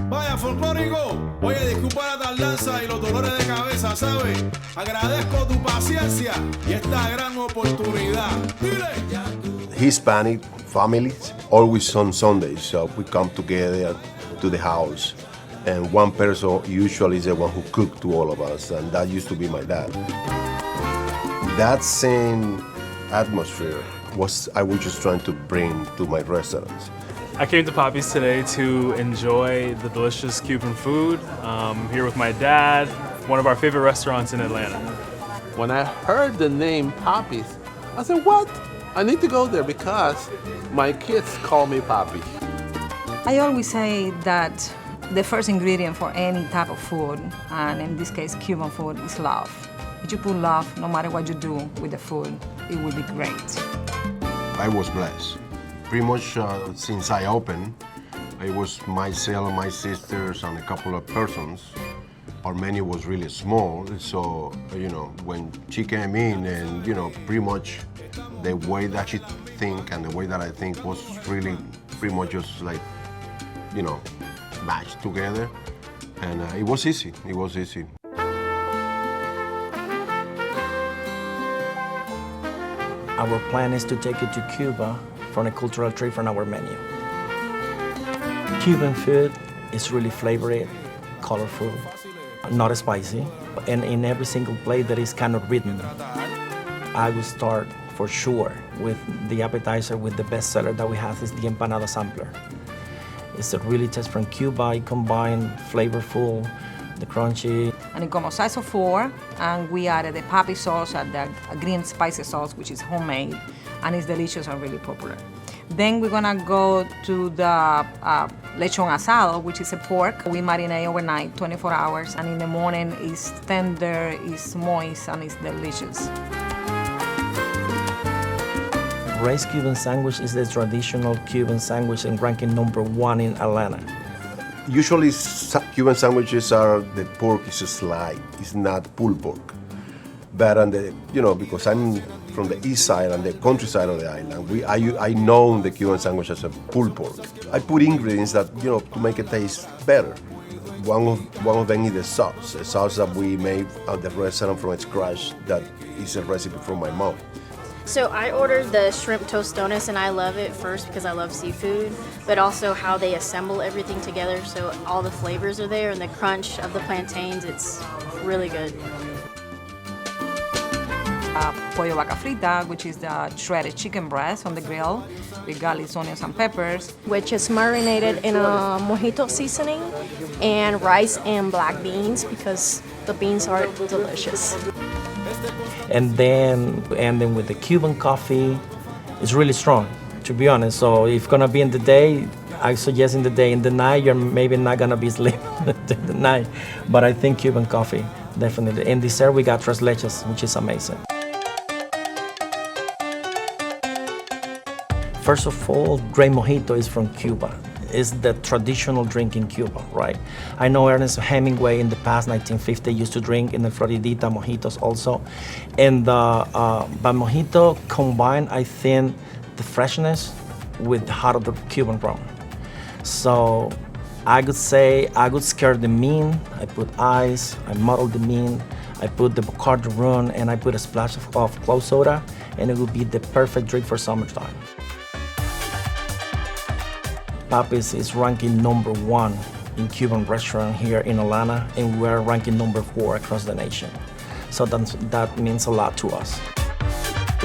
Vaya, folclórico. Oye, disculpa la tardanza y los dolores de cabeza, ¿sabes? Agradezco tu paciencia y esta gran oportunidad. Dile. Hispanic families, always on Sundays, so we come together to the house. And one person usually is the one who cooked to all of us, and that used to be my dad. That same atmosphere I was just trying to bring to my restaurants. I came to Papi's today to enjoy the delicious Cuban food. Here with my dad, one of our favorite restaurants in Atlanta. When I heard the name Papi's, I said, what? I need to go there because my kids call me Papi. I always say that the first ingredient for any type of food, and in this case Cuban food, is love. If you put love, no matter what you do with the food, it will be great. I was blessed. Pretty much since I opened, it was myself, my sisters, and a couple of persons. Our menu was really small, so when she came in, and pretty much the way that she think and the way that I think was really pretty much just like matched together, and it was easy. It was easy. Our plan is to take it to Cuba for a cultural trip on our menu. Cuban food is really flavored, colorful, not spicy, and in every single plate there is kind of rhythm. I will start for sure with the appetizer, with the best seller that we have is the empanada sampler. It's a really taste from Cuba. It combines flavorful, the crunchy. And it comes a size of 4, and we added the Papi sauce and the green spicy sauce, which is homemade, and it's delicious and really popular. Then we're gonna go to the lechon asado, which is a pork. We marinate overnight, 24 hours, and in the morning it's tender, it's moist, and it's delicious. Rice Cuban sandwich is the traditional Cuban sandwich and ranking #1 in Atlanta. Usually Cuban sandwiches are, the pork is sliced, it's not pulled pork. But on the, because I'm from the east side and the countryside of the island, I know the Cuban sandwich as a pulled pork. I put ingredients that, to make it taste better. One of them is the sauce, a sauce that we made at the restaurant from scratch that is a recipe from my mom. So I ordered the shrimp tostones, and I love it first because I love seafood, but also how they assemble everything together so all the flavors are there and the crunch of the plantains, it's really good. Pollo vaca frita, which is the shredded chicken breast on the grill with garlic, onions, and peppers. Which is marinated in a Mojito seasoning, and rice and black beans because the beans are delicious. And then with the Cuban coffee, it's really strong, to be honest. So if gonna be in the day, I suggest in the day. In the night, you're maybe not gonna be sleeping in the night. But I think Cuban coffee, definitely. In dessert, we got tres leches, which is amazing. First of all, great Mojito is from Cuba. It's the traditional drink in Cuba, right? I know Ernest Hemingway in the past, 1950, used to drink in the Floridita mojitos also. And but Mojito combined, I think, the freshness with the heart of the Cuban rum. So I could say I could scare the mean. I put ice, I muddle the mean, I put the Bacardi rum, and I put a splash of club soda, and it would be the perfect drink for summertime. Papi's is ranking #1 in Cuban restaurant here in Atlanta, and we're ranking #4 across the nation. So that means a lot to us.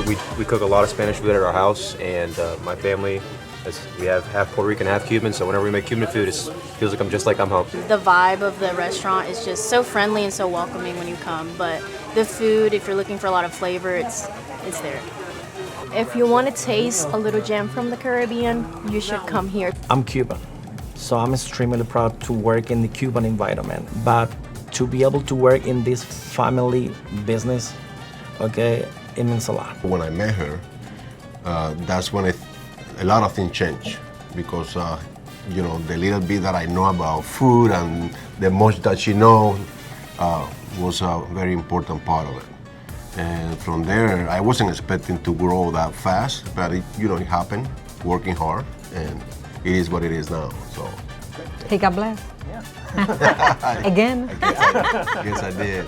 We cook a lot of Spanish food at our house, and my family, we have half Puerto Rican, half Cuban, so whenever we make Cuban food, it feels like I'm home. The vibe of the restaurant is just so friendly and so welcoming when you come, but the food, if you're looking for a lot of flavor, it's there. If you want to taste a little gem from the Caribbean, you should come here. I'm Cuban, so I'm extremely proud to work in the Cuban environment. But to be able to work in this family business, okay, it means a lot. When I met her, that's when a lot of things changed, because the little bit that I know about food and the much that she knows was a very important part of it. And from there, I wasn't expecting to grow that fast, but it happened, working hard, and it is what it is now. So He got blessed. Again. I guess I did.